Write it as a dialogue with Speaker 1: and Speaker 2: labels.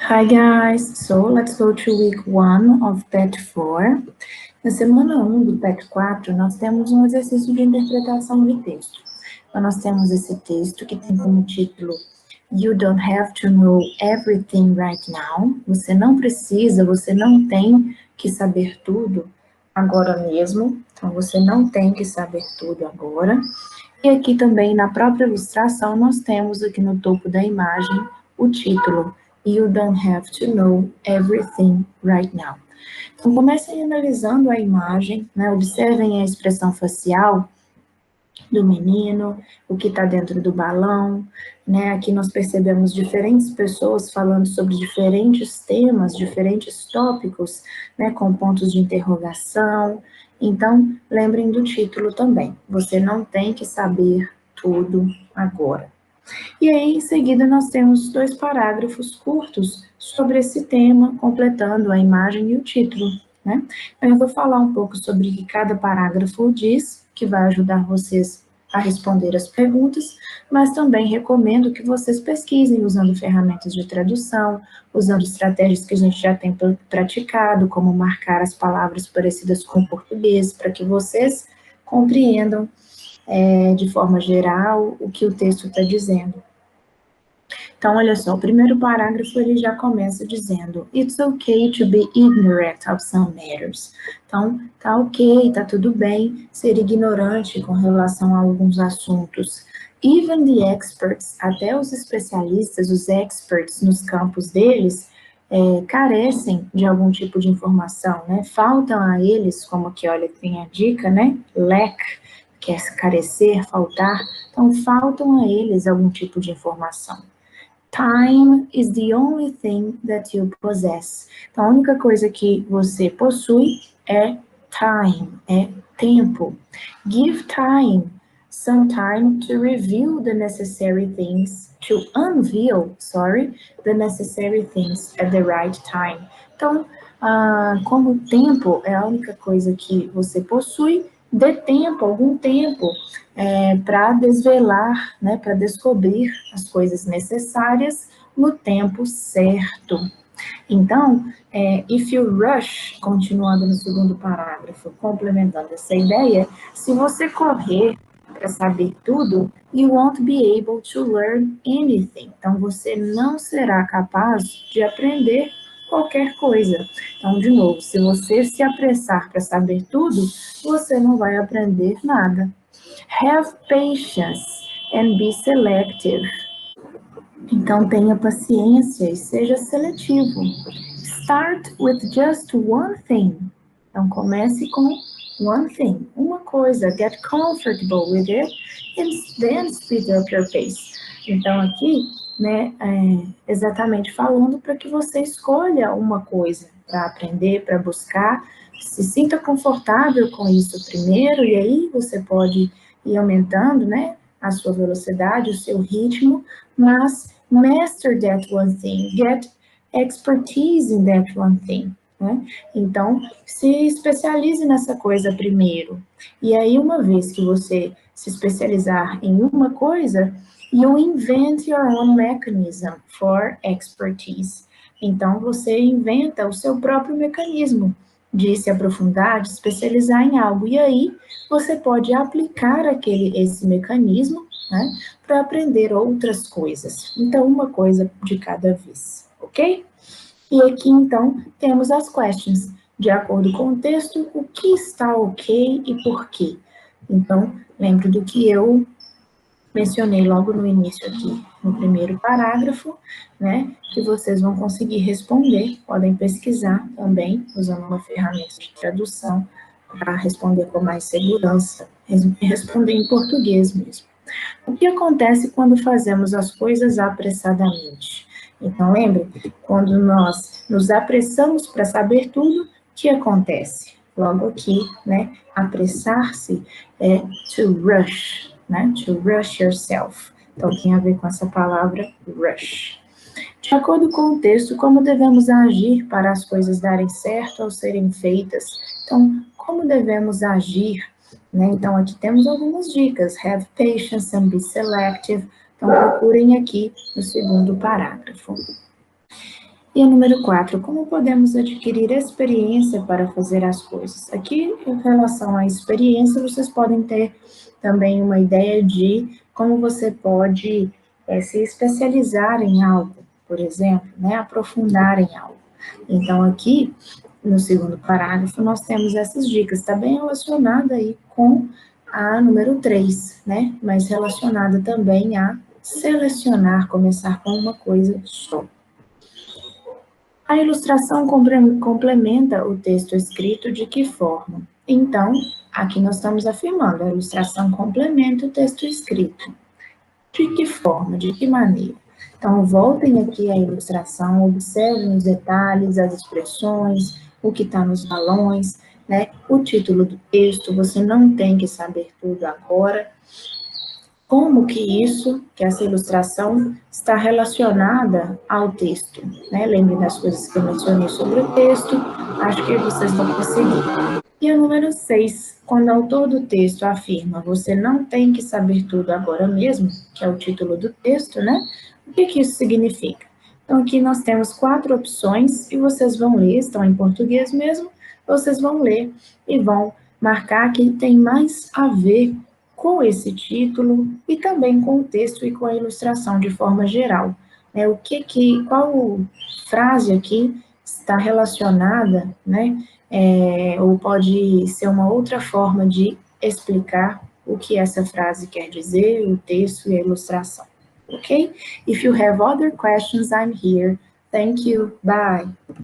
Speaker 1: Hi guys, so let's go to week 1 of PET 4. Na semana 1 do PET 4, nós temos um exercício de interpretação de texto. Então, nós temos esse texto que tem como título You don't have to know everything right now. Você não precisa, você não tem que saber tudo agora mesmo. Então, você não tem que saber tudo agora. E aqui também, na própria ilustração, nós temos aqui no topo da imagem o título You don't have to know everything right now. Então, comecem analisando a imagem, né? Observem a expressão facial do menino, o que está dentro do balão, né? Aqui nós percebemos diferentes pessoas falando sobre diferentes temas, diferentes tópicos, né? Com pontos de interrogação. Então, lembrem do título também. Você não tem que saber tudo agora. E aí, em seguida, nós temos 2 parágrafos curtos sobre esse tema, completando a imagem e o título, né? Então, eu vou falar um pouco sobre o que cada parágrafo diz, que vai ajudar vocês a responder as perguntas, mas também recomendo que vocês pesquisem usando ferramentas de tradução, usando estratégias que a gente já tem praticado, como marcar as palavras parecidas com o português, para que vocês compreendam de forma geral o que o texto está dizendo. Então, olha só, o primeiro parágrafo ele já começa dizendo It's okay to be ignorant of some matters. Então, tá ok, tá tudo bem ser ignorante com relação a alguns assuntos. Even the experts, até os especialistas, os experts nos campos deles, carecem de algum tipo de informação, né? Faltam a eles, como aqui, olha, tem a dica, né? Lack, que é carecer, faltar. Então, faltam a eles algum tipo de informação. Time is the only thing that you possess. Então, a única coisa que você possui é time, é tempo. Give time, some time to reveal the necessary things, to unveil, the necessary things at the right time. Então, como o tempo é a única coisa que você possui, dê tempo, algum tempo, para desvelar, né, para descobrir as coisas necessárias no tempo certo. Então, if you rush, continuando no segundo parágrafo, complementando essa ideia, se você correr para saber tudo, you won't be able to learn anything. Então, você não será capaz de aprender qualquer coisa. Então, de novo, se você se apressar para saber tudo, você não vai aprender nada. Have patience and be selective. Então, tenha paciência e seja seletivo. Start with just one thing. Então, comece com one thing, uma coisa. Get comfortable with it and then speed up your pace. Então, aqui, né, exatamente falando para que você escolha uma coisa para aprender, para buscar. Se sinta confortável com isso primeiro, e aí você pode ir aumentando, né, a sua velocidade, o seu ritmo, mas master that one thing, get expertise in that one thing, né? Então, se especialize nessa coisa primeiro. E aí, uma vez que você se especializar em uma coisa, you invent your own mechanism for expertise. Então, você inventa o seu próprio mecanismo de se aprofundar, de especializar em algo. E aí, você pode aplicar esse mecanismo, né, para aprender outras coisas. Então, uma coisa de cada vez, ok? E aqui, então, temos as questions. De acordo com o texto, o que está ok e por quê? Então, lembre do que eu mencionei logo no início aqui, no primeiro parágrafo, né, que vocês vão conseguir responder, podem pesquisar também, usando uma ferramenta de tradução, para responder com mais segurança, e responder em português mesmo. O que acontece quando fazemos as coisas apressadamente? Então, lembre, quando nós nos apressamos para saber tudo, o que acontece? Logo aqui, né, apressar-se é to rush, né, to rush yourself. Então, tem a ver com essa palavra rush. De acordo com o texto, como devemos agir para as coisas darem certo ao serem feitas? Então, como devemos agir? Né? Então, aqui temos algumas dicas. Have patience and be selective. Então, procurem aqui no segundo parágrafo. E a número 4, como podemos adquirir experiência para fazer as coisas? Aqui, em relação à experiência, vocês podem ter também uma ideia de como você pode se especializar em algo, por exemplo, né, aprofundar em algo. Então, aqui, no segundo parágrafo, nós temos essas dicas, está bem relacionada aí com a número 3, né, mas relacionada também a selecionar, começar com uma coisa só. A ilustração complementa o texto escrito de que forma? Então, aqui nós estamos afirmando, a ilustração complementa o texto escrito. De que forma? De que maneira? Então, voltem aqui à ilustração, observem os detalhes, as expressões, o que está nos balões, né? O título do texto, você não tem que saber tudo agora, como que isso, que essa ilustração está relacionada ao texto, né? Lembre das coisas que eu mencionei sobre o texto, acho que vocês vão conseguir. E o número 6, quando o autor do texto afirma, você não tem que saber tudo agora mesmo, que é o título do texto, né? O que que isso significa? Então, aqui nós temos 4 opções, e vocês vão ler, estão em português mesmo, vocês vão ler e vão marcar que tem mais a ver com esse título e também com o texto e com a ilustração de forma geral. Né? Qual frase aqui está relacionada, né? Ou pode ser uma outra forma de explicar o que essa frase quer dizer, o texto e a ilustração. Ok? If you have other questions, I'm here. Thank you. Bye.